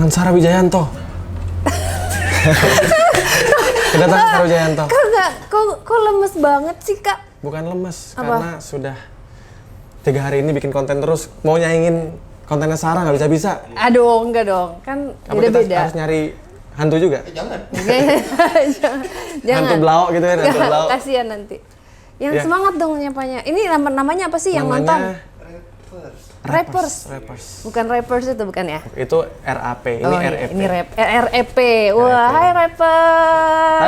Sarah Wijayanto. Kedatangan Sarah Wijayanto. Kok lemes banget sih, Kak? Bukan lemes, Apa? karena sudah 3 hari ini bikin konten terus. Mau nyaingin kontennya Sarah nggak bisa-bisa. Aduh, enggak dong. Kan Apa beda-beda. kita harus nyari hantu juga? Jangan. Jangan. Hantu blau gitu kan, hantu blau. Kasihan nanti. Yang Ya. semangat dong nyapanya. Ini namanya apa sih yang Namanya nonton? Rappers. Bukan rappers itu bukan ya? Itu RAP, ini iya, REP. ini REP. Wah, hai rappers.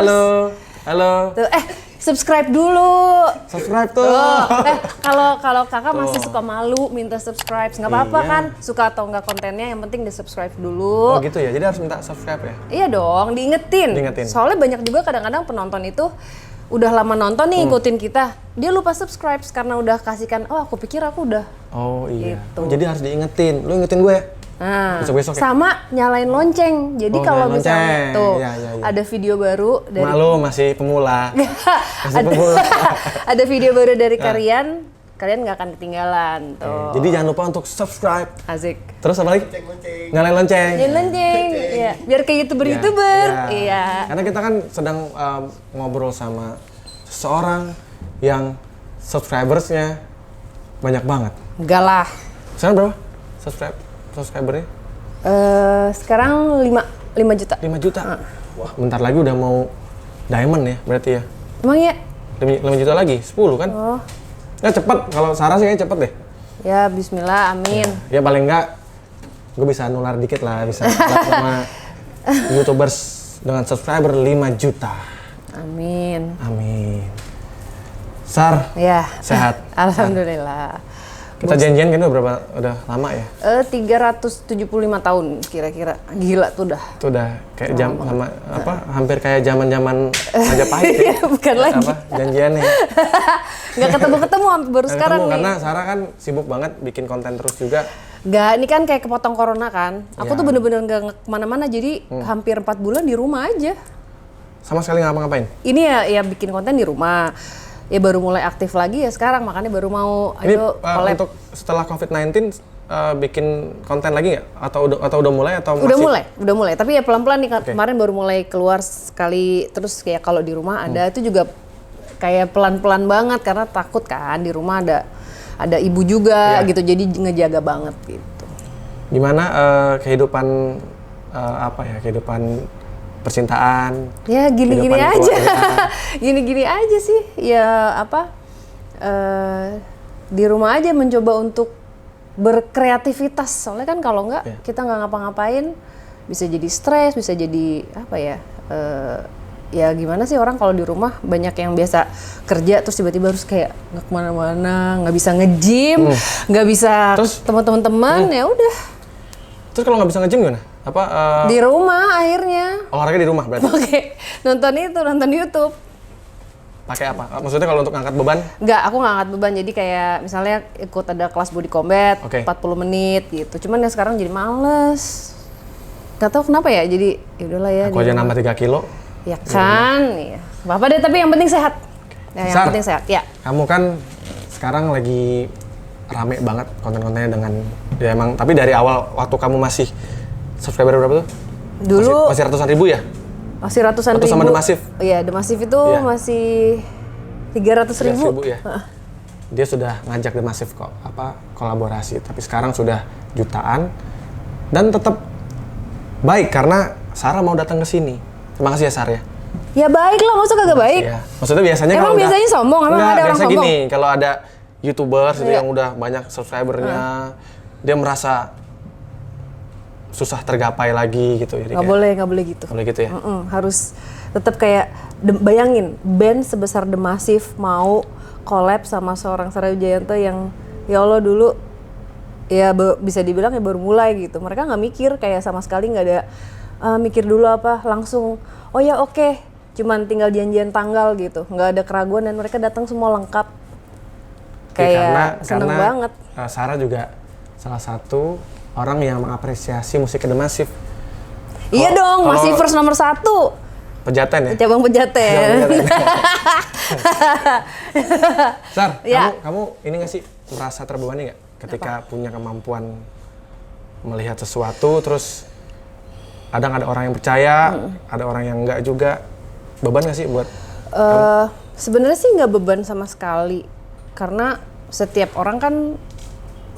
Halo. Tuh, subscribe dulu. Subscribe tuh. Kalau kakak masih suka malu minta subscribe, nggak apa-apa Iya. kan? Suka atau nggak kontennya, yang penting di subscribe dulu. Oh gitu ya, jadi harus minta subscribe ya? Iya dong, diingetin. Soalnya banyak juga kadang-kadang penonton itu udah lama nonton nih ikutin kita, dia lupa subscribe karena udah kasihkan, oh aku pikir aku udah. Oh iya. Gitu. Oh, jadi harus diingetin. Lu ingetin gue. Nah, Besok-besok ya? sama nyalain lonceng. Jadi Oh, kalau nyalain misalnya lonceng. tuh Iya. ada video baru dari Malu masih pemula. Masih ada, pemula. ada video baru dari kalian nggak akan ketinggalan tuh. Jadi jangan lupa untuk subscribe. Asik. Terus apa lagi? Nyalain lonceng. Nyalain lonceng, iya. Biar kayak YouTuber, iya. Karena kita kan sedang ngobrol sama seseorang yang subscribersnya banyak banget. Enggak lah. Sekarang berapa? Subscribernya? Sekarang 5 juta. 5 juta. Wah, bentar lagi udah mau diamond ya berarti ya. Emang ya? 5 juta lagi, 10 kan? Oh. Ya cepet, kalau Sarah sih kayaknya cepet deh. Ya bismillah, amin. Ya paling enggak, gue bisa nular dikit lah, bisa collab sama YouTubers dengan subscriber 5 juta. Amin. Amin. Sar, Ya. sehat. Alhamdulillah. Kita janjian kan udah lama ya? 375 tahun kira-kira. Gila tuh dah. Itu udah kayak sama apa? Hampir kayak zaman-zaman Majapahit ya. Bukan lagi. Apa? Janjiannya. Nggak ketemu-ketemu baru Nggak sekarang ketemu, nih. karena Sarah kan sibuk banget bikin konten terus juga. Nggak, ini kan kayak kepotong corona kan. Aku Ya. tuh bener-bener nggak kemana-mana, jadi hampir 4 bulan di rumah aja. Sama sekali nggak ngapa-ngapain? Ini ya bikin konten di rumah. Ya baru mulai aktif lagi ya sekarang, makanya baru mau Ini ayo collab. untuk setelah COVID-19 bikin konten lagi nggak? Atau udah mulai atau masih? Udah mulai. Tapi ya pelan-pelan nih, kemarin baru mulai keluar sekali, terus kayak kalau di rumah ada itu juga kayak pelan-pelan banget karena takut kan di rumah ada ibu juga gitu, jadi ngejaga banget gitu. Gimana kehidupan kehidupan percintaan? Ya gini-gini kehidupan aja, keluarga? gini-gini aja sih. Ya di rumah aja mencoba untuk berkreativitas. Soalnya kan kalau nggak kita nggak ngapa-ngapain bisa jadi stres, bisa jadi apa ya? Ya gimana sih orang kalau di rumah banyak yang biasa kerja terus tiba-tiba harus kayak nggak kemana-mana, nggak bisa nge-gym, nggak bisa Terus? teman-teman, ya udah Terus kalau nggak bisa nge-gym gimana? Apa di rumah akhirnya. olahraga di rumah berarti? Oke, nonton YouTube. Pakai apa? Maksudnya kalau untuk ngangkat beban? Enggak, aku nggak angkat beban, jadi kayak misalnya ikut ada kelas body combat, Oke. 40 menit gitu. Cuman ya sekarang jadi males. Gak tau kenapa ya, jadi yaudahlah ya. Aku di aja rumah. nambah 3 kilo. Ya kan, iya. Apa deh, tapi yang penting sehat. Ya, yang Sar. penting sehat, ya. Kamu kan sekarang lagi rame banget konten-kontennya dengan ya emang, tapi dari awal waktu kamu masih subscriber berapa tuh? Dulu Masih ratusan ribu ya? masih ratusan Waktu ribu. sama The Massive? Iya, The Massive itu Iya. masih 300.000. 300.000 ya? Dia sudah ngajak The Massive kok, kolaborasi, tapi sekarang sudah jutaan dan tetap baik karena Sarah mau datang ke sini. Terima kasih ya Sar ya. Ya baik lah, masa kagak baik? Ya. Maksudnya biasanya Emang kalau udah- biasanya sombong? Emang Enggak, ada orang biasa sombong? gini, kalau ada YouTubers itu Iya. yang udah banyak subscribernya, dia merasa susah tergapai lagi gitu. Jadi Nggak boleh gitu. Boleh gitu ya. Harus tetap kayak bayangin band sebesar The Massive mau collab sama seorang Sarah Wijayanto yang ya Allah dulu ya bisa dibilang ya baru mulai gitu. Mereka nggak mikir kayak sama sekali nggak ada mikir dulu apa, langsung oh ya oke, cuman tinggal janjian tanggal gitu, nggak ada keraguan dan mereka datang semua lengkap. Kayak seneng banget. Sarah juga salah satu orang yang mengapresiasi musik The Massive. Iya dong, masih first nomor 1. Pejaten ya? Cabang Pejaten. Sar, Ya. kamu ini nggak sih merasa terbebani nggak ketika punya kemampuan melihat sesuatu terus Kadang ada orang yang percaya, ada orang yang enggak juga. Beban nggak sih buat Sebenarnya sih nggak beban sama sekali, karena setiap orang kan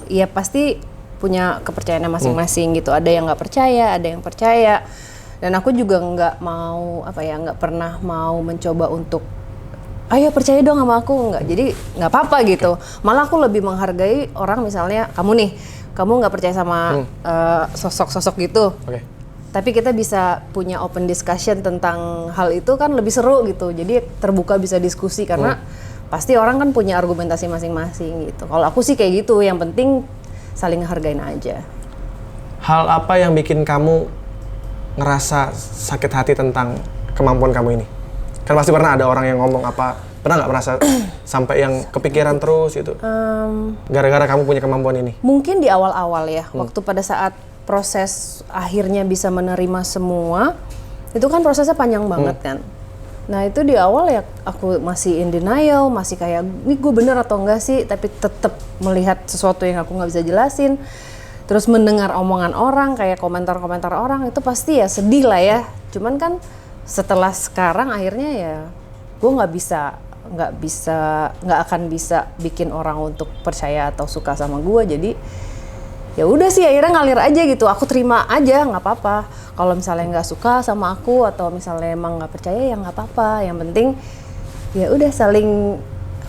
ya pasti punya kepercayaannya masing-masing gitu. Ada yang nggak percaya, ada yang percaya. Dan aku juga nggak mau nggak pernah mau mencoba untuk ayo percaya dong sama aku, nggak. Jadi nggak apa-apa gitu. Malah aku lebih menghargai orang, misalnya kamu nggak percaya sama sosok-sosok gitu. Tapi kita bisa punya open discussion tentang hal itu kan lebih seru gitu. Jadi terbuka, bisa diskusi karena pasti orang kan punya argumentasi masing-masing gitu. Kalau aku sih kayak gitu, yang penting saling hargain aja. Hal apa yang bikin kamu ngerasa sakit hati tentang kemampuan kamu ini? Kan pasti pernah ada orang yang ngomong apa, pernah nggak merasa sampai yang kepikiran terus gitu? Gara-gara kamu punya kemampuan ini? Mungkin di awal-awal ya, waktu pada saat proses akhirnya bisa menerima semua, itu kan prosesnya panjang banget kan. Nah itu di awal ya aku masih in denial, masih kayak ini gue bener atau enggak sih, tapi tetap melihat sesuatu yang aku nggak bisa jelasin. Terus mendengar omongan orang, kayak komentar-komentar orang, itu pasti ya sedih lah ya. Cuman kan setelah sekarang akhirnya ya gue nggak akan bisa bikin orang untuk percaya atau suka sama gue. Jadi ya udah sih akhirnya ngalir aja gitu, aku terima aja, nggak apa-apa. Kalau misalnya nggak suka sama aku atau misalnya emang nggak percaya ya nggak apa-apa. Yang penting ya udah saling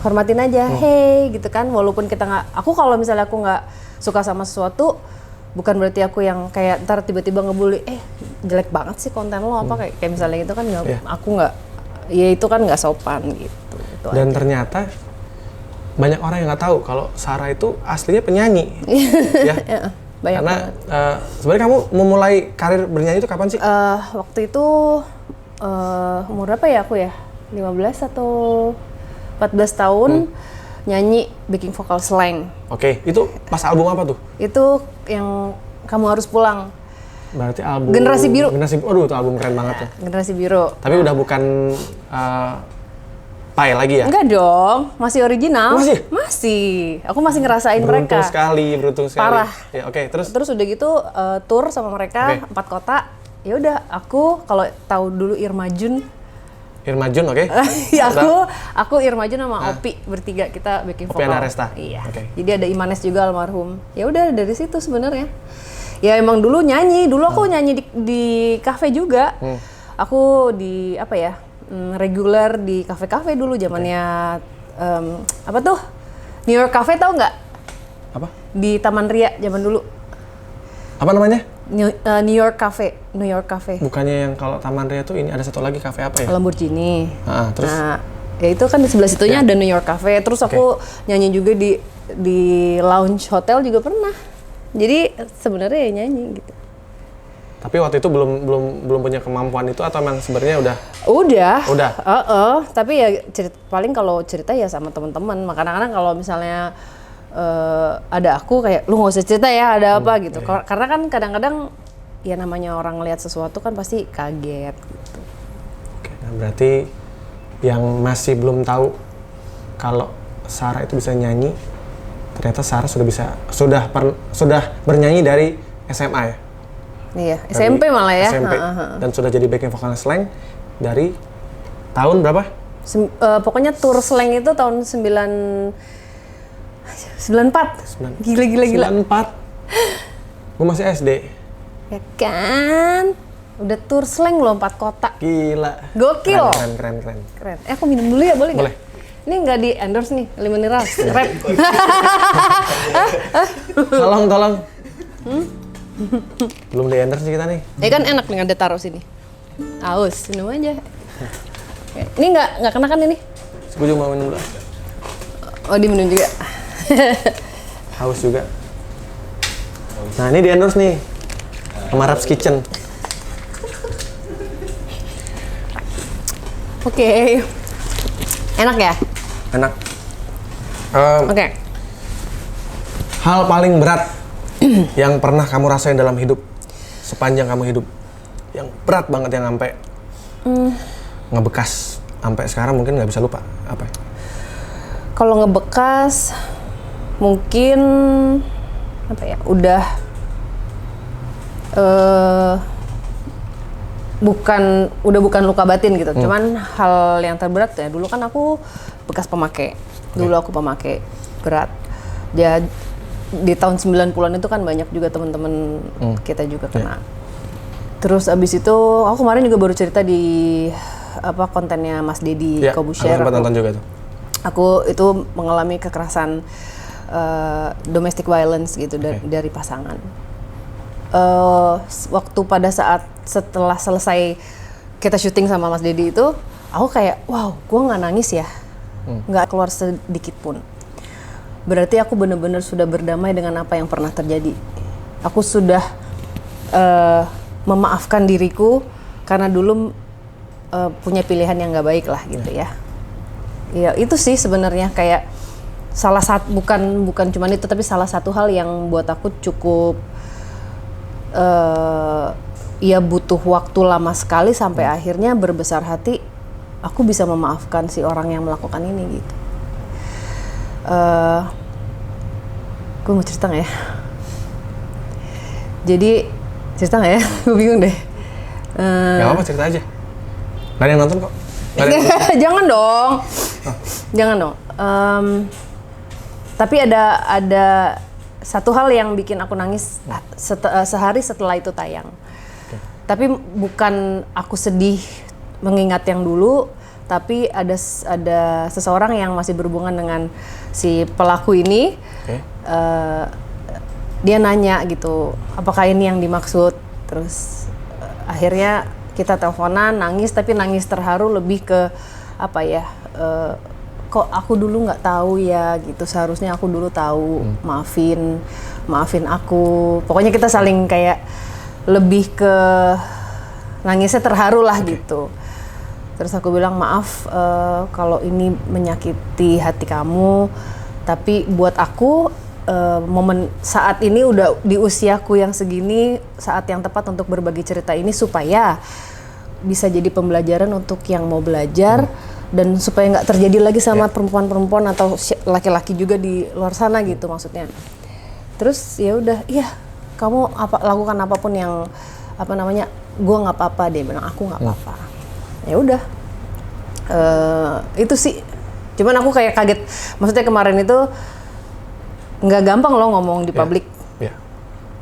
hormatin aja, hey gitu kan. Walaupun kita aku kalau misalnya aku nggak suka sama sesuatu, bukan berarti aku yang kayak ntar tiba-tiba ngebully, jelek banget sih konten lo apa kayak misalnya gitu kan aku nggak, ya itu kan nggak sopan gitu. Dan ternyata banyak orang yang nggak tahu kalau Sarah itu aslinya penyanyi, ya. Karena sebenarnya kamu memulai karir bernyanyi itu kapan sih? Waktu itu umur berapa ya aku ya? 15 atau 14 tahun nyanyi backing vokal Slank. Oke, itu pas album apa tuh? Itu yang Kamu Harus Pulang. Berarti album Generasi Biru. Aduh itu album keren banget ya. Generasi Biru. Tapi udah bukan Pai lagi ya? Enggak dong, masih original. Masih? Masih. Aku masih ngerasain mereka. Beruntung sekali. Parah. Ya, oke, terus udah gitu tour sama mereka 4 kota. Ya udah, aku kalau tahu dulu Irma Jun. Irma Jun, oke. Ya, aku Irma Jun sama Opi bertiga kita backing Opi vokal. Anaresta. Iya. Okay. Jadi ada Imanes juga almarhum. Ya udah dari situ sebenarnya. Ya emang dulu nyanyi. Dulu aku nyanyi di kafe juga. Aku di reguler di kafe-kafe dulu zamannya apa tuh? New York Cafe, tahu nggak? Apa? Di Taman Ria zaman dulu. Apa namanya? New York Cafe. Bukannya yang kalau Taman Ria tuh ini ada satu lagi kafe apa ya? Lamborghini. Terus? Nah, ya itu kan di sebelah situnya ada New York Cafe. Terus aku nyanyi juga di lounge hotel juga pernah. Jadi sebenarnya ya nyanyi gitu. Tapi waktu itu belum punya kemampuan itu atau memang sebenarnya udah? Udah. Tapi ya paling kalau cerita ya sama teman-teman. Kadang-kadang kalau misalnya ada aku kayak lu nggak usah cerita ya ada apa gitu. Karena kan kadang-kadang ya namanya orang ngelihat sesuatu kan pasti kaget gitu. Oke, nah berarti yang masih belum tahu kalau Sarah itu bisa nyanyi, ternyata Sarah sudah bernyanyi dari SMA ya? Iya, SMP malah ya. SMP. Dan sudah jadi backing vokal Slank dari tahun berapa? Pokoknya tour Slank itu tahun 94. Gila. 94? Gue masih SD. Ya kan? Udah tour Slank loh 4 kota. Gila. Gokil. Keren. Aku minum dulu ya, boleh nggak? Boleh. Ini nggak di endorse nih, Limonirals. Rap. Tolong. Belum di endorse kita nih. Ya kan enak nih ada taruh sini. Aus, minum aja. Ini nggak kena kan ini? Gue juga mau minum dulu. Oh, diminum juga. Haus juga. Nah ini di endorse nih sama Rap's Kitchen. Oke. Enak ya? Enak. Oke. Hal paling berat yang pernah kamu rasain dalam hidup sepanjang kamu hidup, yang berat banget yang sampai ngebekas sampai sekarang mungkin nggak bisa lupa, apa? Kalau ngebekas mungkin apa ya? Udah udah bukan luka batin gitu. Cuman hal yang terberat ya dulu kan aku bekas pemakai. Dulu aku pemakai berat. Ya di tahun 90-an itu kan banyak juga teman-teman kita juga kena. Terus abis itu aku kemarin juga baru cerita di kontennya Mas Deddy Kobusier. Aku sempat nonton juga tuh. Aku itu mengalami kekerasan domestic violence gitu dari pasangan. Waktu pada saat setelah selesai kita syuting sama Mas Deddy itu, aku kayak wow, gue nggak nangis ya, nggak keluar sedikit pun. Berarti aku benar-benar sudah berdamai dengan apa yang pernah terjadi. Aku sudah memaafkan diriku karena dulu punya pilihan yang nggak baik lah gitu ya. Ya itu sih sebenarnya kayak salah satu bukan cuma itu tapi salah satu hal yang buat aku cukup ya butuh waktu lama sekali sampai akhirnya berbesar hati aku bisa memaafkan si orang yang melakukan ini gitu. Gue mau cerita nggak ya? Jadi cerita nggak ya? Gue bingung deh. Gak apa-apa, cerita aja. Gak ada yang nonton kok. Jangan dong. Jangan dong. Tapi ada satu hal yang bikin aku nangis sehari setelah itu tayang. Tapi bukan aku sedih mengingat yang dulu, tapi ada seseorang yang masih berhubungan dengan si pelaku ini. Dia nanya gitu, apakah ini yang dimaksud? Terus akhirnya kita teleponan, nangis, tapi nangis terharu lebih ke apa ya? Kok aku dulu nggak tahu ya gitu, seharusnya aku dulu tahu, maafin aku. Pokoknya kita saling kayak lebih ke nangisnya terharu lah gitu. Terus aku bilang maaf kalau ini menyakiti hati kamu, tapi buat aku momen saat ini udah di usiaku yang segini, saat yang tepat untuk berbagi cerita ini supaya bisa jadi pembelajaran untuk yang mau belajar dan supaya nggak terjadi lagi sama perempuan-perempuan atau laki-laki juga di luar sana gitu maksudnya. Terus ya udah, iya kamu lakukan apapun yang gue nggak apa-apa, dia bilang aku nggak apa-apa. Ya udah, itu sih. Cuman aku kayak kaget, maksudnya kemarin itu nggak gampang loh ngomong di publik.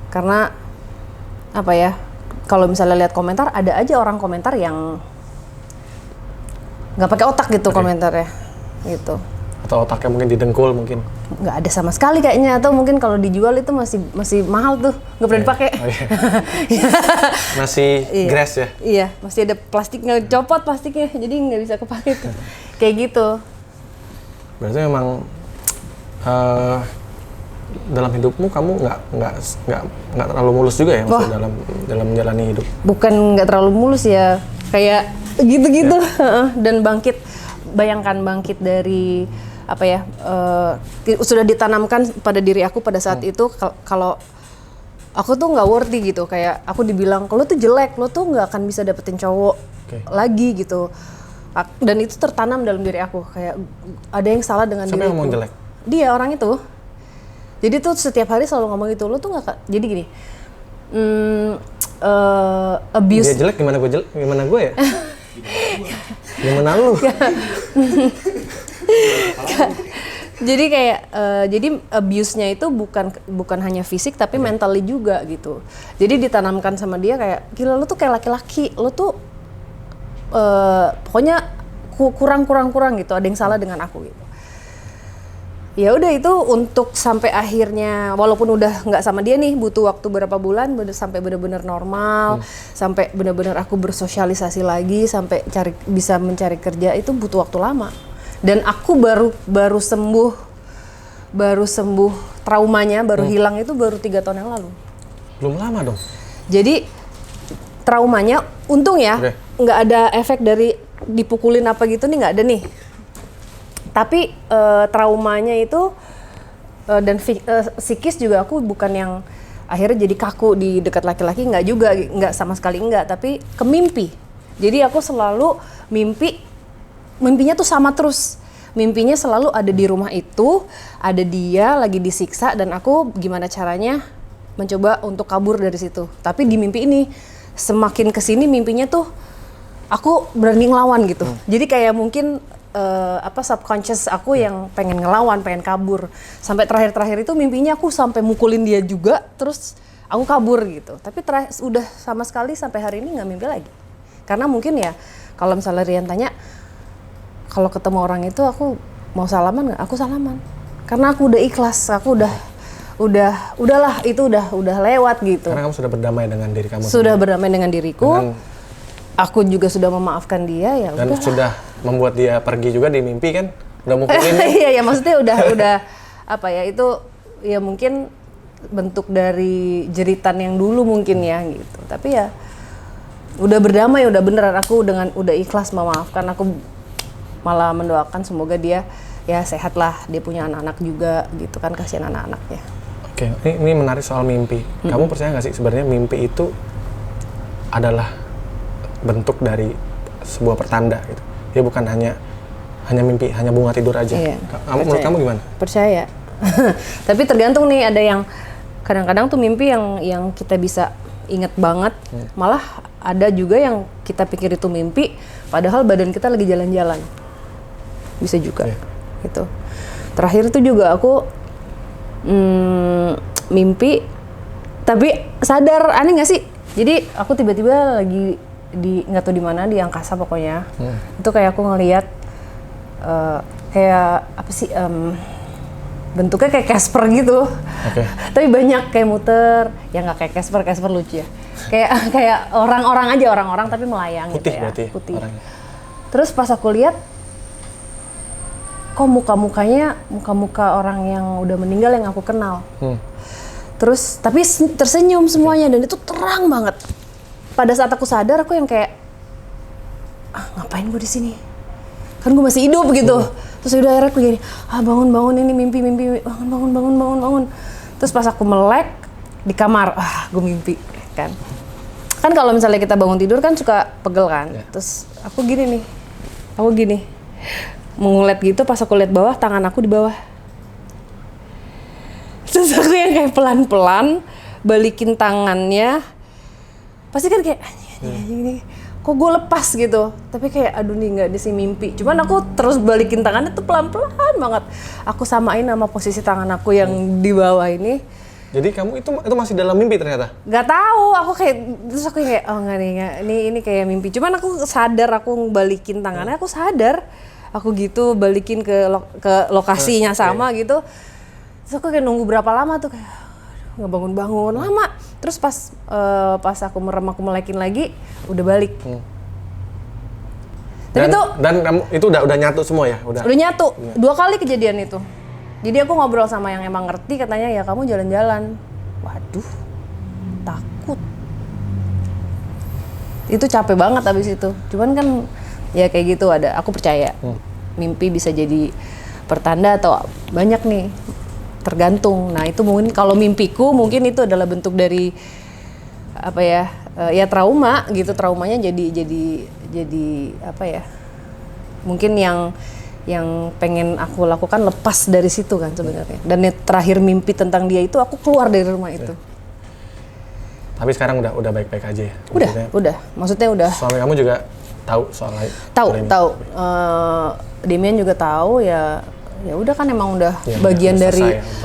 Karena apa ya? Kalau misalnya lihat komentar, ada aja orang komentar yang nggak pakai otak gitu komentarnya, gitu. Atau otaknya mungkin didengkul mungkin. Nggak ada sama sekali kayaknya, atau mungkin kalau dijual itu masih mahal tuh, nggak pernah dipakai. Masih grass ya? Iya, masih ada plastiknya, copot plastiknya, jadi nggak bisa kepake tuh. Kayak gitu. Berarti memang dalam hidupmu kamu nggak terlalu mulus juga ya, maksudnya dalam menjalani hidup? Bukan nggak terlalu mulus ya, kayak gitu-gitu. Dan bayangkan bangkit dari apa ya, sudah ditanamkan pada diri aku pada saat itu kalau aku tuh nggak worthy gitu, kayak aku dibilang kalau tuh jelek, lo tuh nggak akan bisa dapetin cowok lagi gitu. Dan itu tertanam dalam diri aku, kayak ada yang salah dengan diriku. Siapa yang ngomong jelek? Dia, orang itu. Jadi tuh setiap hari selalu ngomong itu, lo tuh nggak, jadi gini, abuse. Dia jelek, gimana gue ya? Gimana lu? Jadi kayak jadi abuse-nya itu bukan hanya fisik tapi mentally juga gitu. Jadi ditanamkan sama dia kayak gila lu tuh kayak laki-laki, lu tuh pokoknya kurang gitu, ada yang salah dengan aku gitu. Ya udah, itu untuk sampai akhirnya walaupun udah nggak sama dia nih, butuh waktu berapa bulan sampai benar-benar normal, sampai benar-benar aku bersosialisasi lagi, sampai bisa mencari kerja, itu butuh waktu lama. Dan aku baru sembuh traumanya, baru hilang itu baru 3 tahun yang lalu. Belum lama dong. Jadi traumanya untung ya nggak ada efek dari dipukulin apa gitu nih, nggak ada nih. Tapi traumanya itu dan psikis juga aku bukan yang akhirnya jadi kaku di dekat laki-laki, nggak juga, nggak sama sekali nggak, tapi ke mimpi. Jadi aku selalu mimpinya tuh sama terus. Mimpinya selalu ada di rumah itu, ada dia lagi disiksa dan aku gimana caranya mencoba untuk kabur dari situ. Tapi di mimpi ini semakin kesini mimpinya tuh aku berani ngelawan gitu. Jadi kayak mungkin subconscious aku yang pengen ngelawan, pengen kabur. Sampai terakhir-terakhir itu mimpinya aku sampai mukulin dia juga, terus aku kabur gitu. Tapi udah sama sekali sampai hari ini nggak mimpi lagi. Karena mungkin ya kalau misalnya Rian tanya, kalau ketemu orang itu aku mau salaman nggak? Aku salaman. Karena aku udah ikhlas, aku udahlah itu udah lewat gitu. Karena kamu sudah berdamai dengan diri kamu. Sudah berdamai dengan diriku. Aku juga sudah memaafkan dia ya. Dan sudah membuat dia pergi juga di mimpi kan? Udah mukulin. Iya ya maksudnya udah apa ya itu ya mungkin bentuk dari jeritan yang dulu mungkin ya gitu. Tapi ya udah berdamai, udah beneran aku udah ikhlas memaafkan. Aku malah mendoakan semoga dia ya sehat lah, dia punya anak-anak juga gitu kan, kasihan anak-anaknya. Oke, ini menarik soal mimpi. Kamu percaya nggak sih sebenarnya mimpi itu adalah bentuk dari sebuah pertanda gitu? Dia bukan hanya mimpi, hanya bunga tidur aja. Iya, Menurut kamu gimana? Percaya. Tapi tergantung nih, ada yang kadang-kadang tuh mimpi yang kita bisa inget banget, malah ada juga yang kita pikir itu mimpi, padahal badan kita lagi jalan-jalan. Bisa juga, gitu. Terakhir itu juga aku mimpi, tapi sadar, aneh nggak sih? Jadi aku tiba-tiba lagi nggak tahu di mana, di angkasa pokoknya. Itu kayak aku ngelihat kayak apa sih? Bentuknya kayak Casper gitu. Tapi banyak kayak muter, ya nggak kayak Casper lucu ya. Kayak orang-orang aja, orang-orang tapi melayang putih gitu ya. Berarti putih. Orangnya. Terus pas aku lihat, kok muka-mukanya muka-muka orang yang udah meninggal yang aku kenal. Terus tapi tersenyum semuanya dan itu terang banget. Pada saat aku sadar aku yang kayak ngapain gue di sini? Kan gue masih hidup gitu. Terus udah akhirnya aku gini, bangun ini mimpi, bangun. Terus pas aku melek di kamar, gue mimpi kan. Kan kalau misalnya kita bangun tidur kan suka pegel kan. Terus aku gini, mengulet gitu, pas aku lihat bawah, tangan aku di bawah. Terus aku yang kayak pelan-pelan balikin tangannya. Pasti kan kayak gini, kok gue lepas gitu. Tapi kayak aduh nih nggak di si mimpi. Cuman aku terus balikin tangannya tuh pelan-pelan banget. Aku samain sama posisi tangan aku yang di bawah ini. Jadi kamu itu masih dalam mimpi ternyata? Gak tahu, aku terus aku kayak oh nggak ini kayak mimpi. Cuman aku sadar, aku balikin tangannya, aku sadar. Aku gitu balikin ke lokasinya sama gitu. Terus aku kayak nunggu berapa lama tuh kayak nggak bangun-bangun lama. Terus pas aku merem, aku melekin lagi, udah balik. Dan kamu itu udah nyatu semua ya? Udah nyatu. 2 kali kejadian itu. Jadi aku ngobrol sama yang emang ngerti, katanya ya kamu jalan-jalan. Waduh, takut. Itu capek banget abis itu. Cuman kan ya kayak gitu ada. Aku percaya mimpi bisa jadi pertanda atau banyak nih. Tergantung. Nah itu mungkin kalau mimpiku mungkin itu adalah bentuk dari apa ya? Ya trauma gitu. Traumanya jadi apa ya? Mungkin yang pengen aku lakukan lepas dari situ kan sebenarnya. Dan terakhir mimpi tentang dia itu aku keluar dari rumah itu. Tapi sekarang udah baik-baik aja ya? Udah. Maksudnya udah. Suami kamu juga tahu soal Tahu. Demian juga tahu ya udah kan emang udah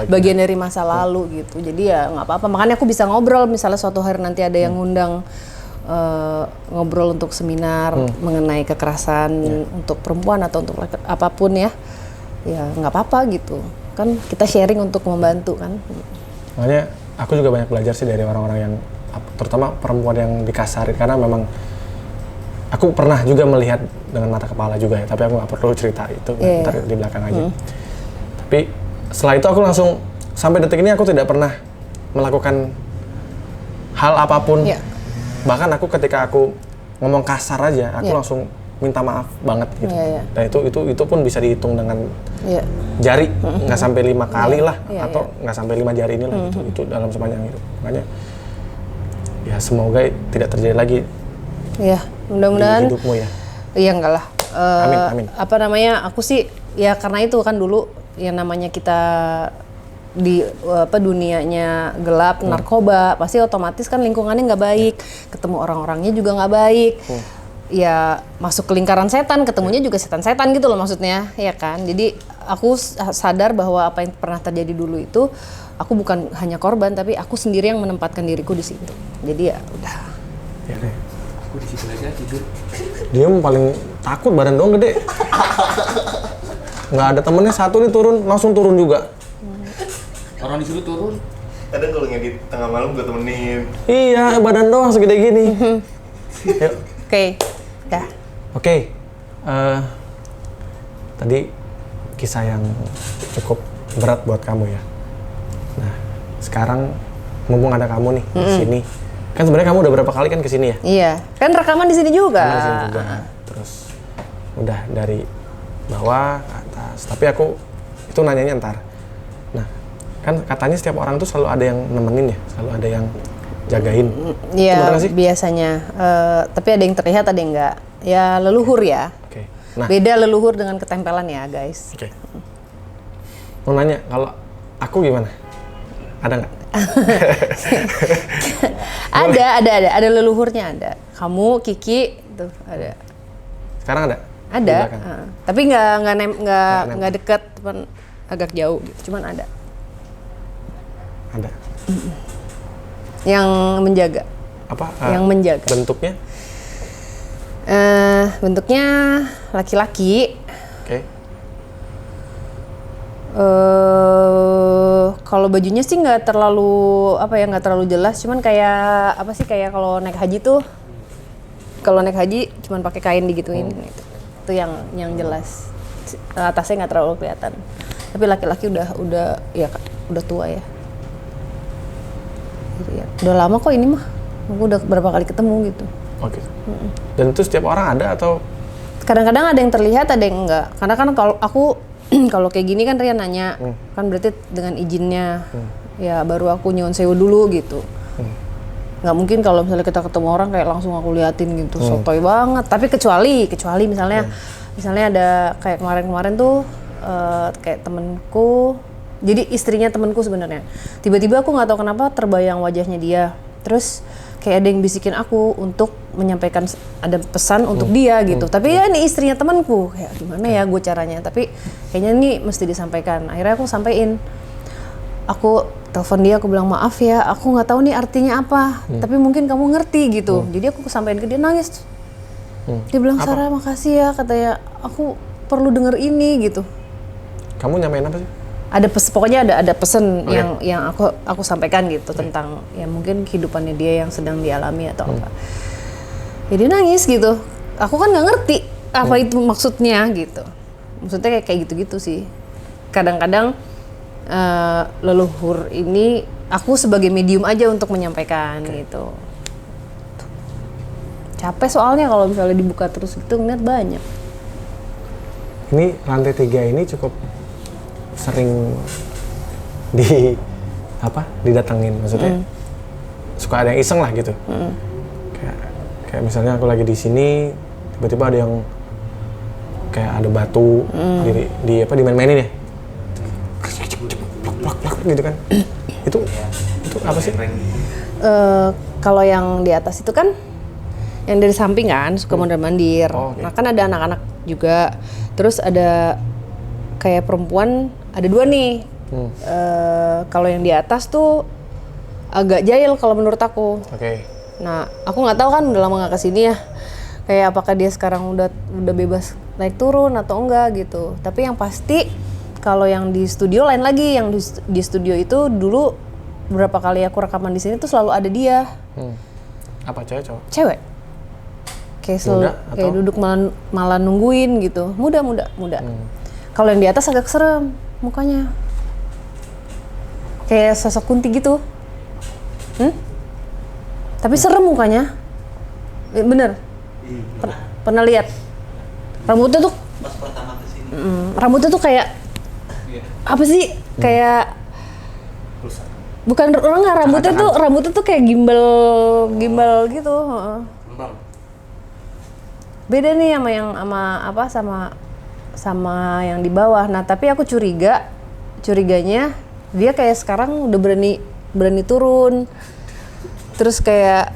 bagian dari masa lalu gitu. Jadi ya nggak apa-apa. Makanya aku bisa ngobrol misalnya suatu hari nanti ada yang ngundang ngobrol untuk seminar mengenai kekerasan untuk perempuan atau untuk apapun ya nggak apa-apa gitu kan, kita sharing untuk membantu kan. Makanya aku juga banyak belajar sih dari orang-orang yang terutama perempuan yang dikasarin, karena memang aku pernah juga melihat dengan mata kepala juga ya, tapi aku nggak perlu cerita itu ntar di belakang aja. Tapi setelah itu aku langsung sampai detik ini aku tidak pernah melakukan hal apapun. Bahkan aku ketika aku ngomong kasar aja, aku langsung minta maaf banget gitu. Dan itu pun bisa dihitung dengan jari, nggak sampai 5 kali lah, atau nggak sampai 5 jari ini lah gitu. Itu dalam sepanjang hidup. Makanya ya semoga tidak terjadi lagi. Iya, mudah-mudahan. Di hidupmu ya. Iya enggak lah. Amin. Apa namanya? Aku sih ya karena itu kan dulu yang namanya kita di dunianya gelap, narkoba, pasti otomatis kan lingkungannya nggak baik, ketemu orang-orangnya juga nggak baik. Ya masuk ke lingkaran setan, ketemunya juga setan-setan gitu loh maksudnya, ya kan. Jadi aku sadar bahwa apa yang pernah terjadi dulu itu, aku bukan hanya korban, tapi aku sendiri yang menempatkan diriku di situ. Jadi ya udah. Ya deh. Aku di situ aja tidur. Dia paling takut, badan doang gede. Nggak ada temennya satu nih turun, langsung turun juga. Orang disuruh turun. Kadang kalau ngedit tengah malam gue temenin. Iya, badan doang segede gini. Yuk. Oke, dah. Oke, tadi kisah yang cukup berat buat kamu ya. Nah, sekarang mumpung ada kamu nih di sini, kan sebenarnya kamu udah berapa kali kan ke sini ya? Iya, kan rekaman di sini juga. Rekaman di sini juga. Terus udah dari bawah ke atas. Tapi aku itu nanyanya ntar. Nah, kan katanya setiap orang tuh selalu ada yang nemenin ya, selalu ada yang jagain. Iya, biasanya. Tapi ada yang terlihat, ada yang enggak. Ya leluhur ya. Oke. Nah, beda leluhur dengan ketempelan ya, guys. Oke. Mau nanya, kalau aku gimana? Ada nggak? ada leluhurnya ada. Kamu, Kiki, tuh ada. Sekarang ada? Ada. Di belakang? Tapi nggak dekat, cuman agak jauh. Gitu. Cuman ada. Ada. Yang menjaga. Apa? Yang menjaga. Bentuknya? Bentuknya laki-laki. Oke. Kalau bajunya sih nggak terlalu jelas, cuman kayak apa sih, kayak kalau naik haji tuh, kalau naik haji cuman pakai kain digituin gitu. Itu yang jelas. Atasnya nggak terlalu kelihatan. Tapi laki-laki udah tua ya. Gitu ya. Udah lama kok ini mah. Aku udah berapa kali ketemu gitu. Oke. Dan itu setiap orang ada atau? Kadang-kadang ada yang terlihat, ada yang enggak. Karena kan kalau aku kalau kayak gini kan Rian nanya, kan berarti dengan izinnya. Ya baru aku nyuwun sewu dulu gitu. Nggak mungkin kalau misalnya kita ketemu orang kayak langsung aku liatin gitu, sotoy banget. Tapi kecuali misalnya ada kayak kemarin tuh kayak temenku. Jadi istrinya temenku sebenarnya. Tiba-tiba aku nggak tahu kenapa terbayang wajahnya dia. Terus kayak ada yang bisikin aku untuk menyampaikan ada pesan untuk dia gitu. Tapi ya ini istrinya temanku. Kayak gimana ya gue caranya. Tapi kayaknya ini mesti disampaikan. Akhirnya aku sampein. Aku telepon dia, aku bilang maaf ya, aku nggak tahu nih artinya apa. Tapi mungkin kamu ngerti gitu. Jadi aku sampein ke dia, nangis. Dia bilang, Sarah makasih ya, katanya aku perlu denger ini gitu. Kamu nyamain apa sih? Pokoknya ada pesan yang aku sampaikan gitu tentang ya mungkin kehidupannya dia yang sedang dialami atau apa. Jadi nangis gitu. Aku kan nggak ngerti apa itu maksudnya gitu. Maksudnya kayak gitu-gitu sih. Kadang-kadang leluhur ini aku sebagai medium aja untuk menyampaikan gitu. Capek soalnya kalau misalnya dibuka terus gitu ngeliat banyak. Ini lantai 3 ini cukup sering didatengin, maksudnya suka ada yang iseng lah gitu. Kayak misalnya aku lagi di sini tiba-tiba ada yang kayak ada batu dimain-mainin ya, plak gitu kan. itu apa sih? Kalau yang di atas itu kan yang dari samping kan suka mondar-mandir. Nah kan ada anak-anak juga, terus ada kayak perempuan, ada 2 nih. Kalau yang di atas tuh agak jahil kalau menurut aku. Nah, aku nggak tahu kan udah lama nggak kesini ya. Kayak apakah dia sekarang udah bebas naik turun atau enggak gitu. Tapi yang pasti kalau yang di studio lain lagi. Yang di studio itu dulu beberapa kali aku rekaman di sini tuh selalu ada dia. Apa cewek cowok? Cewek. Kayak duduk malah nungguin gitu. Muda. Kalau yang di atas agak serem mukanya. Kayak sosok Kunti gitu. Tapi serem mukanya. Bener? Pernah lihat? Rambutnya tuh Pas pertama kesini. rambutnya tuh kayak apa sih? Kayak bukan enggak, rambutnya tuh kayak gimbal gitu. Beda nih sama yang di bawah. Nah, tapi aku curiganya Dia kayak sekarang udah berani turun. Terus kayak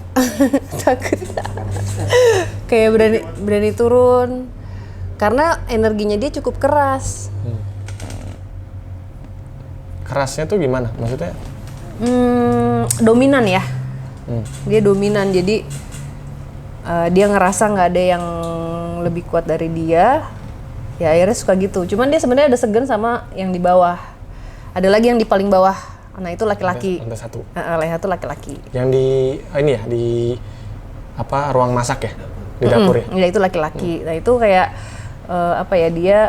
takut. Kayak berani turun. Karena energinya dia cukup keras. Kerasnya tuh gimana? Maksudnya? Dominan ya. Dia dominan, jadi dia ngerasa nggak ada yang lebih kuat dari dia. Ya akhirnya suka gitu. Cuman dia sebenarnya ada segan sama yang di bawah. Ada lagi yang di paling bawah. Nah itu laki-laki. Lantai 1. Lantai 1 laki-laki. Yang di ini ya, di apa, ruang masak ya? Di dapur ya? Ya itu laki-laki. Nah itu kayak apa ya, dia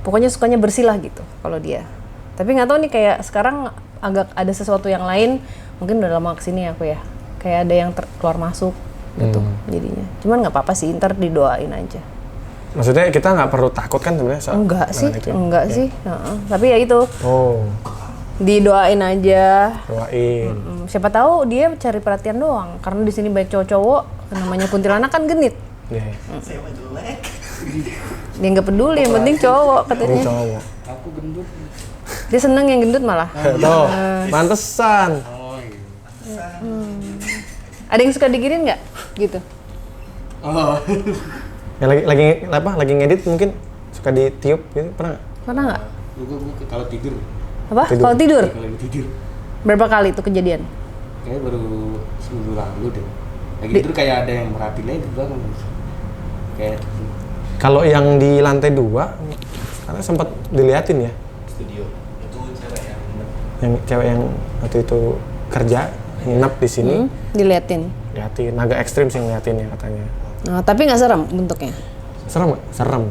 pokoknya sukanya bersih lah gitu kalau dia. Tapi nggak tahu nih, kayak sekarang agak ada sesuatu yang lain. Mungkin udah lama kesini aku ya. Kayak ada yang keluar masuk gitu jadinya. Cuman nggak apa-apa sih, ntar didoain aja. Maksudnya kita nggak perlu takut kan sebenarnya? Enggak sih, itu ya? enggak sih. Tapi ya itu, Oh, didoain aja. doain. Siapa tahu dia cari perhatian doang. Karena di sini banyak cowok-cowok, namanya kuntilanak kan genit. Iya. Saya mah jelek. Dia nggak peduli, yang penting cowok Ini katanya. cowok. Aku gendut. Dia seneng yang gendut malah. Tuh, mantesan. Oh iya. Ada yang suka diginin nggak? Gitu. Oh. Yang lagi ngedit mungkin suka ditiup gitu, pernah nggak? Pernah nggak? Gue kalau tidur. Apa? Tidur. Kalau tidur? Kalau lagi tidur. Berapa kali itu kejadian? Kayaknya baru seminggu lalu deh. Lagi tidur kayak ada yang merhatiin aja di belakang. Kayak Kalau yang di lantai 2, karena sempat diliatin ya, Studio. Itu cewek yang yang cewek yang waktu itu kerja nginep di sini, Diliatin. liatin, agak ekstrim sih ngeliatin ya katanya. Nah, tapi nggak serem bentuknya. Serem nggak? Serem.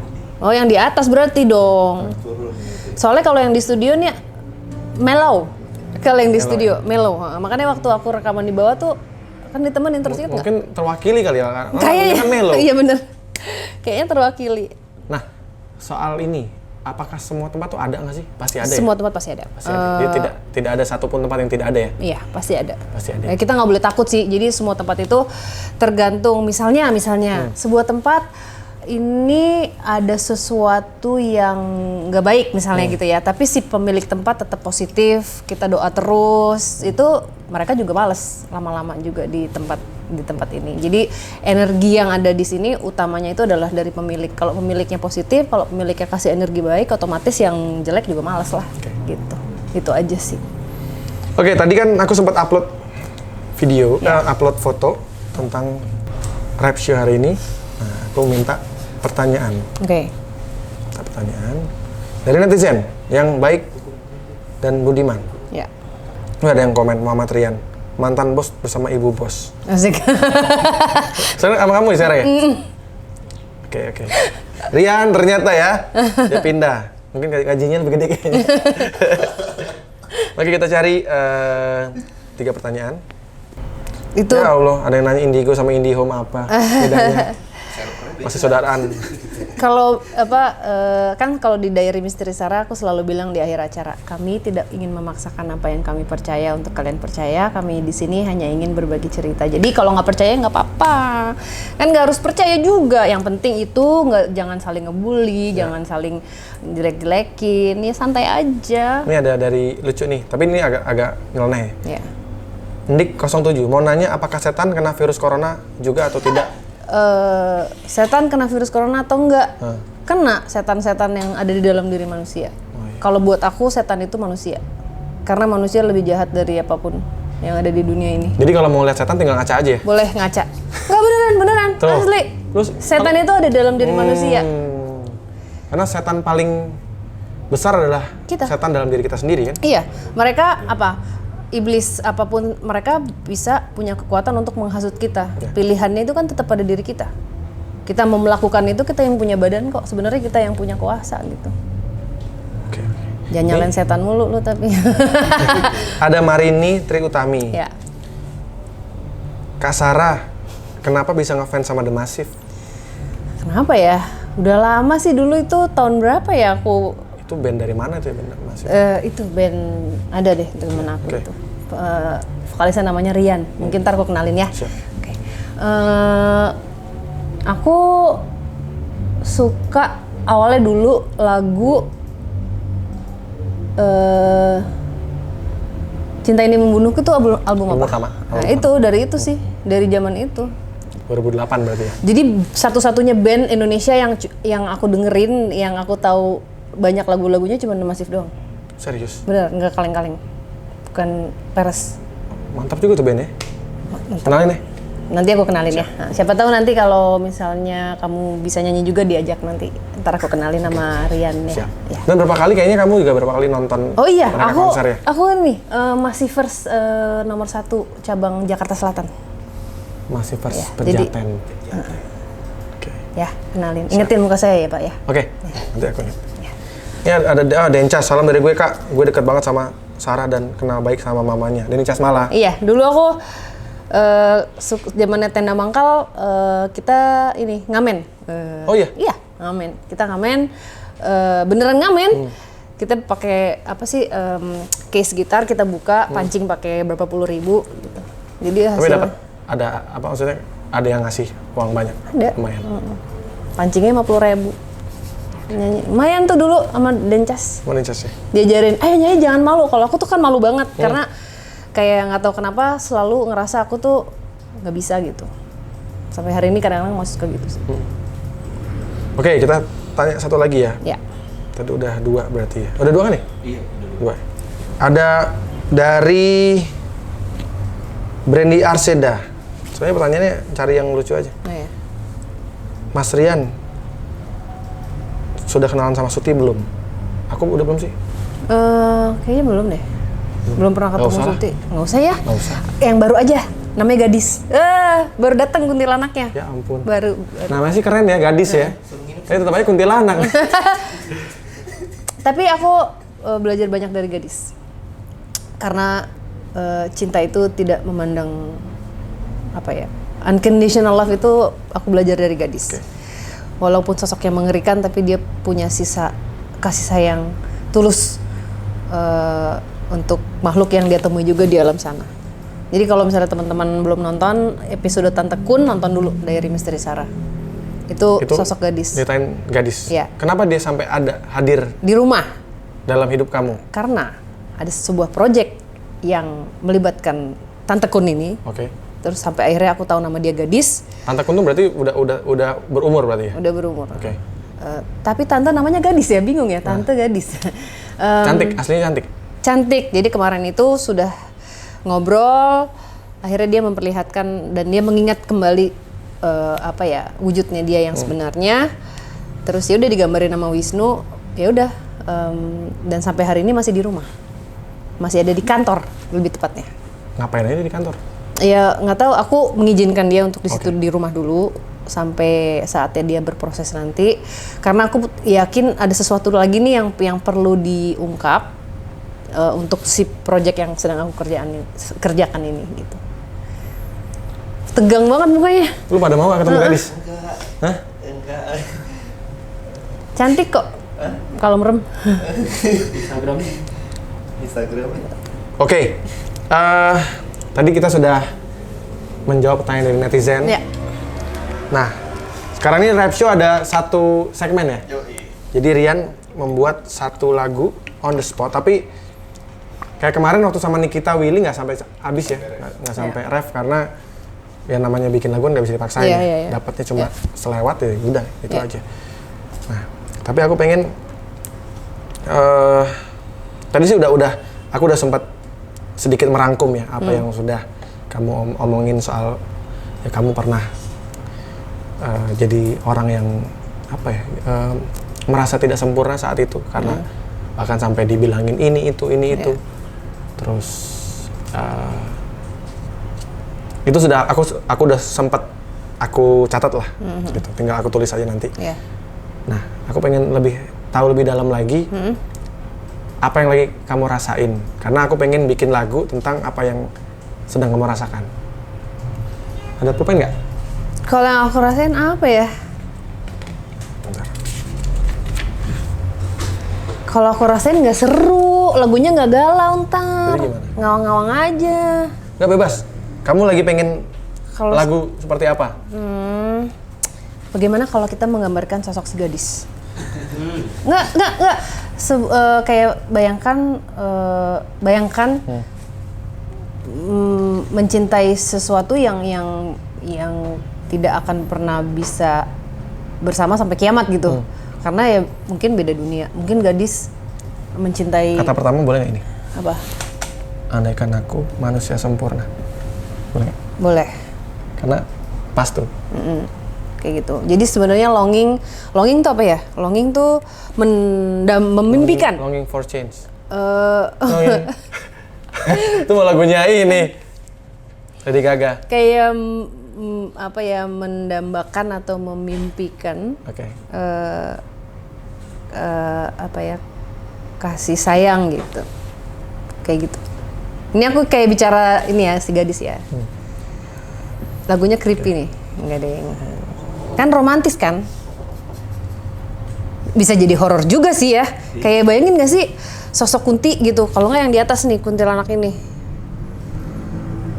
Oh, yang di atas berarti dong. turun gitu. Soalnya kalau yang di studio nih mellow. Kalau yang di studio mellow. Makanya waktu aku rekaman di bawah tuh kan ditemenin terus, ingat nggak? Mungkin terwakili kali ya, karena Kayaknya kan melo. Iya bener. Kayaknya terwakili. Nah, soal ini, apakah semua tempat tuh ada nggak sih? Pasti ada Semua ya? tempat pasti ada. Pasti ada. Jadi tidak ada satupun tempat yang tidak ada ya? Iya, pasti ada. Pasti ada. Ya, kita nggak boleh takut sih. Jadi semua tempat itu tergantung. Misalnya sebuah tempat ini ada sesuatu yang nggak baik misalnya gitu ya. Tapi si pemilik tempat tetap positif. Kita doa terus. Itu mereka juga males lama-lama juga di tempat ini. Jadi energi yang ada di sini utamanya itu adalah dari pemilik. Kalau pemiliknya positif, kalau pemiliknya kasih energi baik, otomatis yang jelek juga males lah. Gitu. Itu aja sih. Oke, tadi kan aku sempat upload video, upload foto tentang rap show hari ini. Nah, aku minta pertanyaan. Oke. Pertanyaan dari netizen yang baik dan budiman. Ya. Ini ada yang komen, Muhammad Rian, mantan bos bersama ibu bos. Asik. Soalnya sama kamu ya Sarah ya? Oke. Rian ternyata ya, dia pindah. Mungkin gajinya lebih gede kayaknya. Oke, kita cari 3 pertanyaan. Itu Ya Allah, ada yang nanya Indigo sama Indihome apa bedanya? Masih saudaraan. kalau kan kalau di Diary Misteri Sarah aku selalu bilang di akhir acara, kami tidak ingin memaksakan apa yang kami percaya untuk kalian percaya. Kami di sini hanya ingin berbagi cerita. Jadi kalau nggak percaya nggak apa-apa. Kan nggak harus percaya juga. Yang penting itu jangan saling ngebully, jangan saling jelek-jelekin. Ya santai aja. Ini ada dari lucu nih, tapi ini agak nyeleneh. Ya. Ndik 07 mau nanya apakah setan kena virus corona juga atau tidak? Setan kena virus corona atau enggak? Kena setan-setan yang ada di dalam diri manusia. Kalau buat aku setan itu manusia, karena manusia lebih jahat dari apapun yang ada di dunia ini. Jadi kalau mau lihat setan tinggal ngaca aja ya? Boleh ngaca. Enggak, beneran Tuh. asli. Terus Setan itu ada dalam diri manusia. Karena setan paling besar adalah Kita. setan dalam diri kita sendiri kan? Iya, mereka iblis apapun mereka bisa punya kekuatan untuk menghasut kita. Pilihannya itu kan tetap pada diri kita. Kita mau melakukan itu, kita yang punya badan kok. Sebenarnya kita yang punya kuasa gitu. Oke. Jangan nyalain setan mulu lu tapi. Ada Marini Tri Utami. Ya. Kak Sarah, kenapa bisa ngefans sama The Massive? Kenapa ya? Udah lama sih, dulu itu tahun berapa ya aku Itu band dari mana tuh ya band The Massive? itu band ada deh temen aku Oke. itu. Vokalisnya namanya Rian. Mungkin ntar aku kenalin ya. Siap. Oke. Aku suka awalnya dulu lagu Cinta Ini Membunuhku tuh album Album apa? pertama. Nah, itu dari itu sih, dari zaman itu. 2008 berarti ya. Jadi satu-satunya band Indonesia yang aku dengerin, yang aku tahu banyak lagu-lagunya cuma The Massive doang. Serius. Bener, nggak kaleng-kaleng. Bukan peres. Mantap juga tuh bandnya. Kenalin deh. Nanti aku kenalin ya. Nah, siapa tahu nanti kalau misalnya kamu bisa nyanyi juga diajak nanti. Ntar aku kenalin sama Rian ya. Siap. Ya. Dan berapa kali kayaknya kamu juga berapa kali nonton Oh iya, mereka aku konser ya? aku nih masih first nomor 1 cabang Jakarta Selatan. Masih first Ya, jadi- Pejaten. Oke. Ya, kenalin. Ingetin muka saya ya, Pak ya. Oke. Nanti aku ingat. Ini ada Dencas, salam dari gue Kak. Gue deket banget sama Sarah dan kenal baik sama mamanya. Dencas malah. Iya, dulu aku zamannya Tenda Mangkal kita ini ngamen. Oh iya? Iya, ngamen. Kita ngamen beneran ngamen. Kita pakai apa sih case gitar kita buka, pancing pakai berapa puluh ribu gitu. Jadi Tapi hasilnya dapat ada apa maksudnya? Ada yang ngasih uang banyak? ada. Lumayan. Pancingnya 50.000. Nyanyi. Lumayan tuh dulu sama Dencas. Mau Dencas ya? Diajarin, ayo nyanyi jangan malu. Kalau aku tuh kan malu banget karena kayak nggak tahu kenapa selalu ngerasa aku tuh nggak bisa gitu. Sampai hari ini kadang-kadang masih suka gitu sih. Oke, kita tanya satu lagi ya. Ya. Tadi udah 2 berarti ya. Udah 2 kan nih? Iya, udah. 2. Ada dari Brandy Arseda. Sebenarnya pertanyaannya cari yang lucu aja. Nah, ya. Mas Rian, sudah kenalan sama Suti belum? Aku udah belum sih. Kayaknya belum deh. Belum pernah Nggak ketemu usah lah. Suti. Nggak usah ya. Nggak usah. Yang baru aja. Namanya Gadis. Baru datang kuntilanaknya. Ya ampun. Baru. Namanya sih keren ya, gadis ya. Tapi tetap aja kuntilanak. Tapi aku belajar banyak dari Gadis. Karena cinta itu tidak memandang apa ya, unconditional love itu aku belajar dari Gadis. Oke. Walaupun sosoknya mengerikan, tapi dia punya sisa kasih sayang tulus untuk makhluk yang dia temui juga di alam sana. Jadi kalau misalnya teman-teman belum nonton episode Tante Kun, nonton dulu Diary Misteri Sarah. Itu sosok Gadis Ceritain gadis. Iya. Kenapa dia sampai hadir di rumah. dalam hidup kamu? Karena ada sebuah proyek yang melibatkan Tante Kun ini. Oke. Terus sampai akhirnya aku tahu nama dia Gadis, Tante Kun tuh berarti udah berumur berarti ya? udah berumur. Oke. Tapi Tante namanya Gadis ya, bingung ya, Tante Gadis. Cantik, aslinya cantik. Cantik. Jadi kemarin itu sudah ngobrol, akhirnya dia memperlihatkan dan dia mengingat kembali apa ya, wujudnya dia yang sebenarnya. Terus ya udah digambarin sama Wisnu, ya udah dan sampai hari ini masih di rumah. Masih ada di kantor lebih tepatnya. Ngapain aja di kantor? Ya nggak tahu, aku mengizinkan dia untuk di situ di rumah dulu sampai saatnya dia berproses nanti, karena aku yakin ada sesuatu lagi nih yang perlu diungkap untuk si project yang sedang aku kerjakan ini gitu. Tegang banget mukanya. Lu pada mau gak ketemu gadis? Enggak. Hah? Enggak. Cantik kok. Kalau merem. Instagram. Instagram. Oke. Tadi kita sudah menjawab pertanyaan dari netizen. Ya. Nah, sekarang ini Rap Show ada satu segmen ya. Yoi. Jadi Rian membuat satu lagu on the spot, tapi kayak kemarin waktu sama Nikita Willy nggak sampai habis ya, nggak sampai ref karena ya namanya bikin lagu nggak bisa dipaksain. Iya, ya. iya, iya. Dapatnya cuma selewat ya udah itu Iya. aja. Nah, tapi aku pengen tadi sih aku udah sempat sedikit merangkum ya apa yang sudah kamu omongin soal ya kamu pernah jadi orang yang apa ya merasa tidak sempurna saat itu karena bahkan sampai dibilangin ini itu terus itu sudah aku udah sempat aku catat lah gitu, tinggal aku tulis aja nanti. Ya. Nah, aku pengen tahu lebih dalam lagi apa yang lagi kamu rasain, karena aku pengen bikin lagu tentang apa yang sedang kamu rasakan. Ada pulpen nggak? Kalau yang aku rasain apa ya? Bentar. Kalau aku rasain nggak seru, lagunya nggak galau ntar. Jadi gimana? Ngawang-ngawang aja. Nggak bebas. Kamu lagi pengen Kalau lagu seperti apa? Bagaimana kalau kita menggambarkan sosok si gadis? Nggak. Kayak bayangkan mencintai sesuatu yang tidak akan pernah bisa bersama sampai kiamat gitu. Karena ya mungkin beda dunia. Mungkin gadis mencintai. Kata pertama boleh nggak ini? Apa? Andaikan aku manusia sempurna. Boleh nggak? Boleh. Karena pas tuh. Kayak gitu. Jadi sebenarnya longing tuh apa ya? Longing tuh memimpikan. Longing for change. Longing. Itu mau lagunya ini. Lady Gaga. Kayak apa ya, mendambakan atau memimpikan Oke. apa ya, kasih sayang gitu, kayak gitu. Ini aku kayak bicara ini ya, si gadis ya. Lagunya creepy nih, nggak ada yang kan romantis kan, bisa jadi horor juga sih ya. Kayak bayangin nggak sih sosok Kunti gitu, kalau nggak yang di atas nih kuntilanak ini,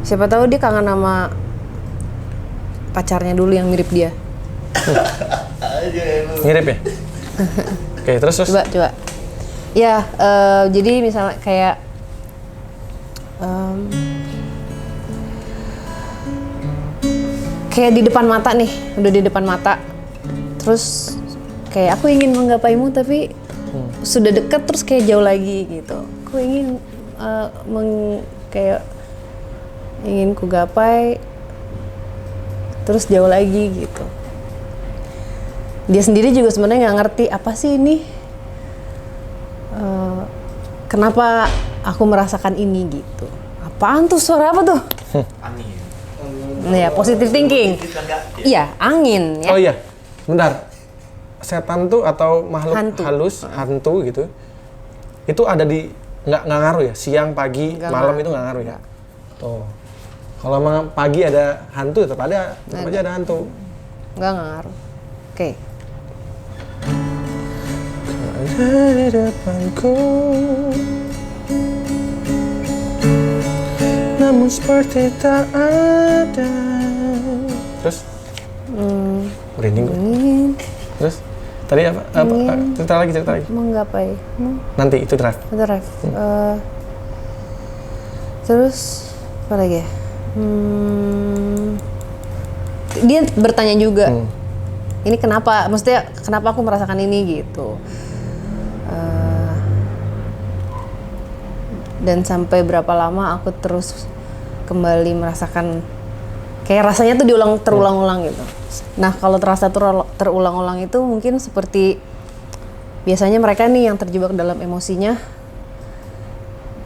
siapa tahu dia kangen sama pacarnya dulu yang mirip dia. Mirip ya? Oke, terus? Coba. Ya, jadi misalnya kayak kayak di depan mata nih, udah di depan mata. Terus kayak aku ingin menggapaimu tapi sudah dekat terus kayak jauh lagi gitu. Aku ingin kayak ingin ku gapai terus jauh lagi gitu. Dia sendiri juga sebenarnya nggak ngerti apa sih ini, kenapa aku merasakan ini gitu. Apaan tuh, suara apa tuh? Angin. Ya, positive thinking. Iya, angin ya. Oh iya, bentar. Setan tuh atau makhluk Hantu. hantu gitu, itu ada di nggak ngaruh ya? Siang, pagi, malam itu nggak ngaruh ya? Tuh. Kalau emang pagi ada hantu, tetap aja ada hantu. Nggak ngaruh. Oke. Ada di depanku, namun seperti tak ada. Terus? Merinding gue. Terus? Tadi apa? Cerita lagi. Menggapai. Nanti itu drive. Drive. Terus apa lagi ya? Dia bertanya juga, ini kenapa? Maksudnya kenapa aku merasakan ini gitu? Dan sampai berapa lama aku terus kembali merasakan kayak rasanya tuh terulang-ulang gitu. Nah, kalau terasa terulang-ulang itu mungkin seperti biasanya mereka nih yang terjebak dalam emosinya,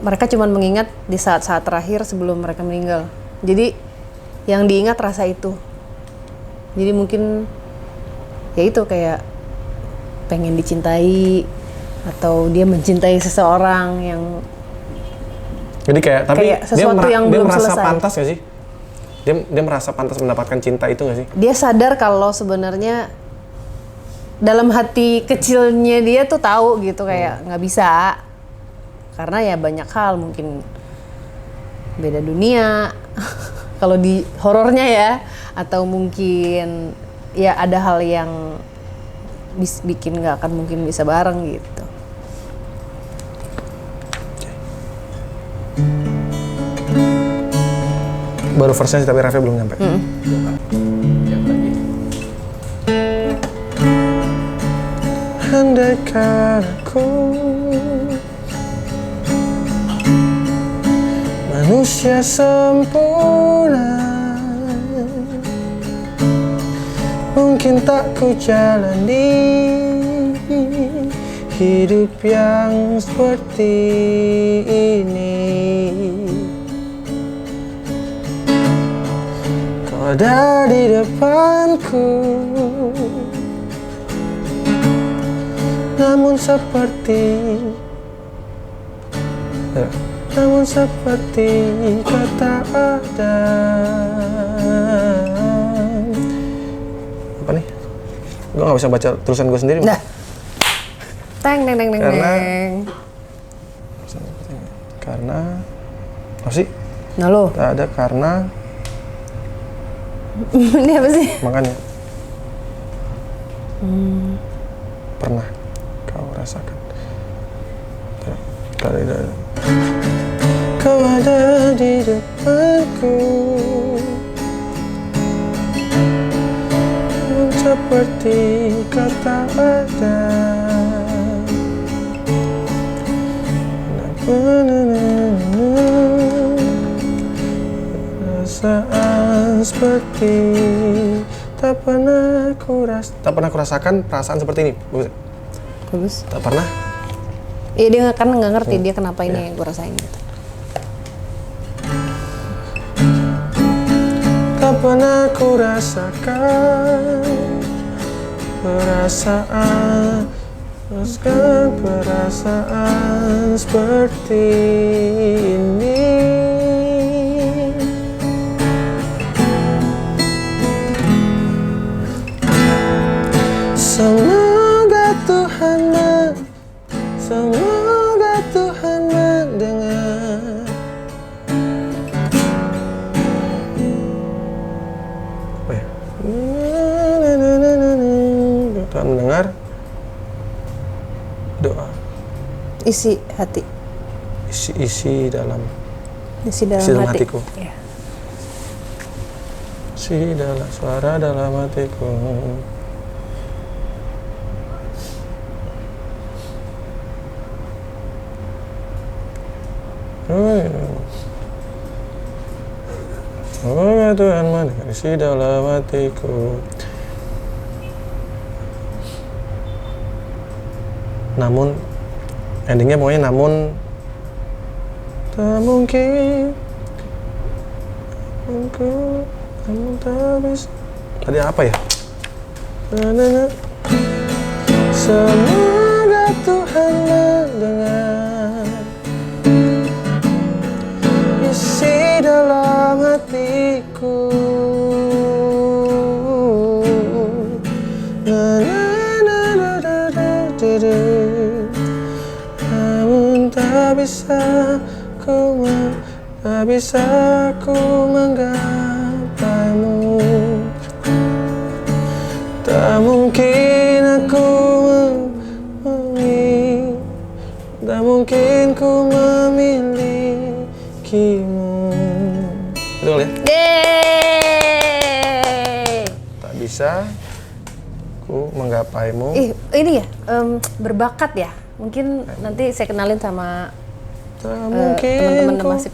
mereka cuma mengingat di saat-saat terakhir sebelum mereka meninggal. Jadi yang diingat rasa itu. Jadi mungkin ya itu kayak pengen dicintai atau dia mencintai seseorang yang jadi kayak tapi kayak sesuatu yang dia belum merasa selesai. pantas gak sih? Dia merasa pantas mendapatkan cinta itu gak sih? Dia sadar kalau sebenarnya dalam hati kecilnya dia tuh tahu gitu kayak nggak bisa, karena ya banyak hal, mungkin beda dunia kalau di horornya ya, atau mungkin ya ada hal yang bikin nggak akan mungkin bisa bareng gitu. Baru versi tapi Raffi belum nyampe. Yang lagi. Andaikan aku manusia sempurna, mungkin tak ku jalani hidup yang seperti ini. Kau ada di depanku, namun seperti kata ada. Apa nih? Gue nggak bisa baca tulisan gue sendiri. Nah, teng. Karena apa sih? Nah lo, Tak ada karena ini apa sih? makanya pernah kau rasakan. kau ada di depanku, seperti kata ada. Perasaan seperti tak pernah kurasakan perasaan seperti ini. Bagus. Tak pernah. Iya dia kan nggak ngerti dia kenapa ini gue rasain gitu. Tak pernah kurasakan perasaan seperti ini. Semoga Tuhan mendengar. Apa ya? Tuhan mendengar doa. Isi hati. Isi dalam hatiku. Iya. Isi dalam suara dalam hatiku. Semoga Tuhan mendengar isi dalam hatiku. Namun endingnya pokoknya namun tak mungkin namun tak bisa. Tadi apa ya? Semoga Tuhan mendengar isi dalam hatiku. Namun tak bisa ku menggapaimu. Tak mungkin ku memilikimu. Betul ya? Yeay. Tak bisa ku menggapaimu. Ini ya berbakat ya. Mungkin nanti saya kenalin sama teman-teman Demasif.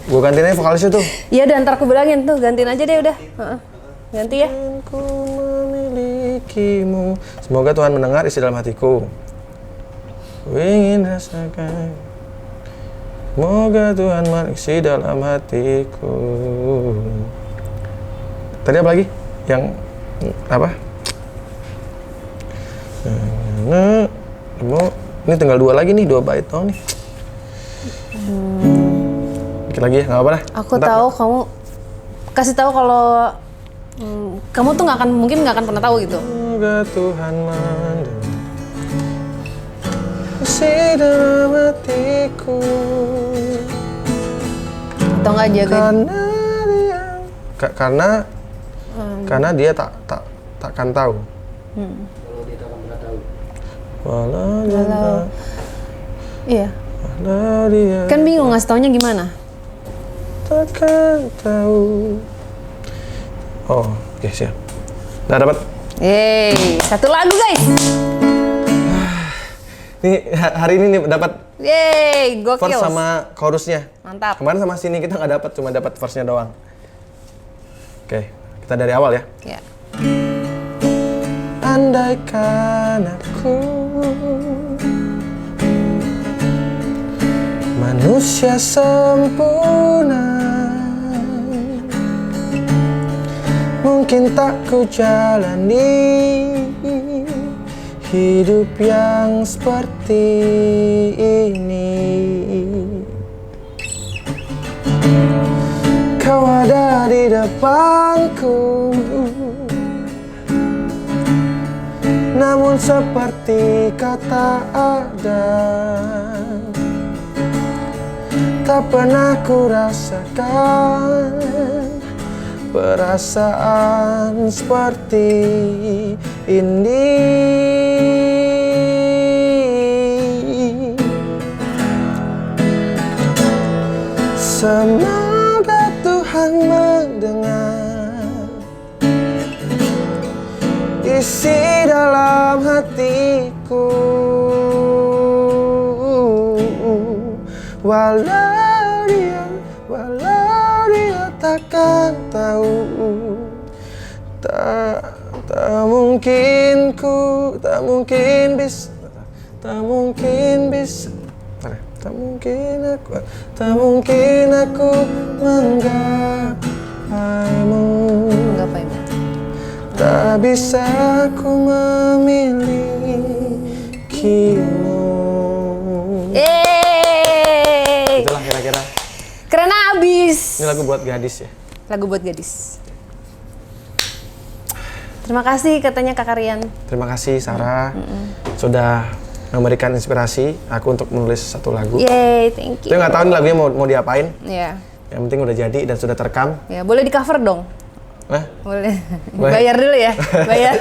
Gue gantiin aja vokalisnya tuh. Iya dan ntar aku bilangin tuh gantiin aja deh udah. Ganti ya. Ku memilikimu. Semoga Tuhan mendengar isi dalam hatiku. Ku ingin rasakan. Semoga Tuhan mengisi dalam hatiku. Tadi apa lagi? Yang apa? Ini tinggal 2 lagi nih, 2 bait dong nih. Dikit lagi ya, nggak apa-apa dah. Aku tahu kamu kasih tahu kalau kamu tuh mungkin nggak akan pernah tahu gitu. Semoga Tuhan mendengar isi dalam hatiku. Atau nggak jaga? Karena dia takkan tahu. Kalau dia tak akan pernah tahu. Walau iya. Walau dia Kan bingung ngasih taunya gimana? takkan tahu. Oh, oke siap. Udah dapat. Yeay, 1 lagu guys. Nih hari ini nih dapat Yeay, gokil. verse sama chorusnya. Mantap. Kemarin sama sini kita nggak dapat, cuma dapat verse-nya doang. Oke, kita dari awal ya. Ya. Andaikan aku manusia sempurna, mungkin tak ku jalani hidup yang seperti ini. Kau ada di depanku, namun seperti kata ada, tak pernah ku rasakan perasaan seperti ini. Walau dia takkan tahu. Tak mungkin aku menggapaimu. Menggapaimu. Tak bisa ku memilikimu. Itulah kira-kira. Keren abis. Ini lagu buat gadis ya. Lagu buat gadis. Terima kasih katanya Kak Rian. Terima kasih Sarah sudah memberikan inspirasi aku untuk menulis satu lagu. Yeay, thank you. Itu nggak tahu nih lagunya mau diapain. Iya. Yang penting udah jadi dan sudah terekam. Ya, boleh di cover dong. Nah, Boleh. Boleh. Bayar dulu ya. Bayar.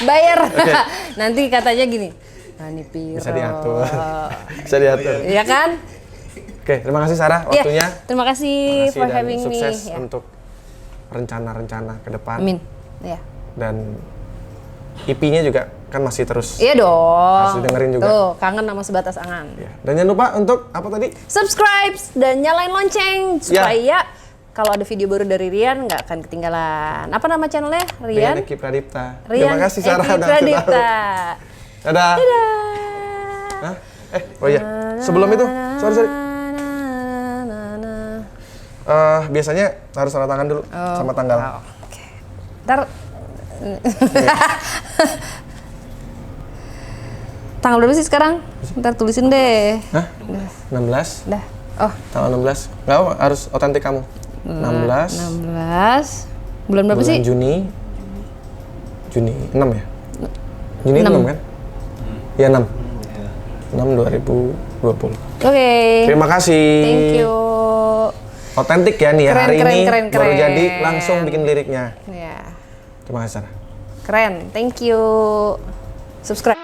Bayar. Nanti katanya gini. Nani Piro. bisa diatur. Bisa diatur. Iya kan? Oke, terima kasih Sarah Iya. waktunya. Terima kasih Terima kasih for dan having me. sukses Ya. untuk rencana-rencana ke depan. Amin. Ya. Dan EP-nya juga kan masih terus. Iya dong. Harus didengerin juga. Tuh, kangen sama sebatas angan. Ya. Dan jangan lupa untuk apa tadi? Subscribe dan nyalain lonceng supaya kalau ada video baru dari Rian nggak akan ketinggalan. Apa nama channelnya? Rian Eki Pradipta. Rian Terima kasih Sarah Eki udah ngasih tahu. Pradipta. Dadah. Dadah. Hah? Oh iya. Sebelum itu, sorry. Biasanya harus tanda tangan dulu sama tanggal. Oke. Ntar tanggal berapa sih sekarang? Ntar tulisin deh. Hah? 16? Dah. Oh, Tanggal 16? Nggak apa, harus otentik kamu. 16. 16. Bulan berapa bulan sih? Juni 6 ya? Juni 6. 6 kan? Iya 6. 6 2020. Oke. Terima kasih. Thank you. Otentik ya nih ya. Keren, Hari keren, ini keren, baru keren. jadi langsung bikin liriknya. Ya. Terima kasih Sarah. Keren. Thank you. Subscribe.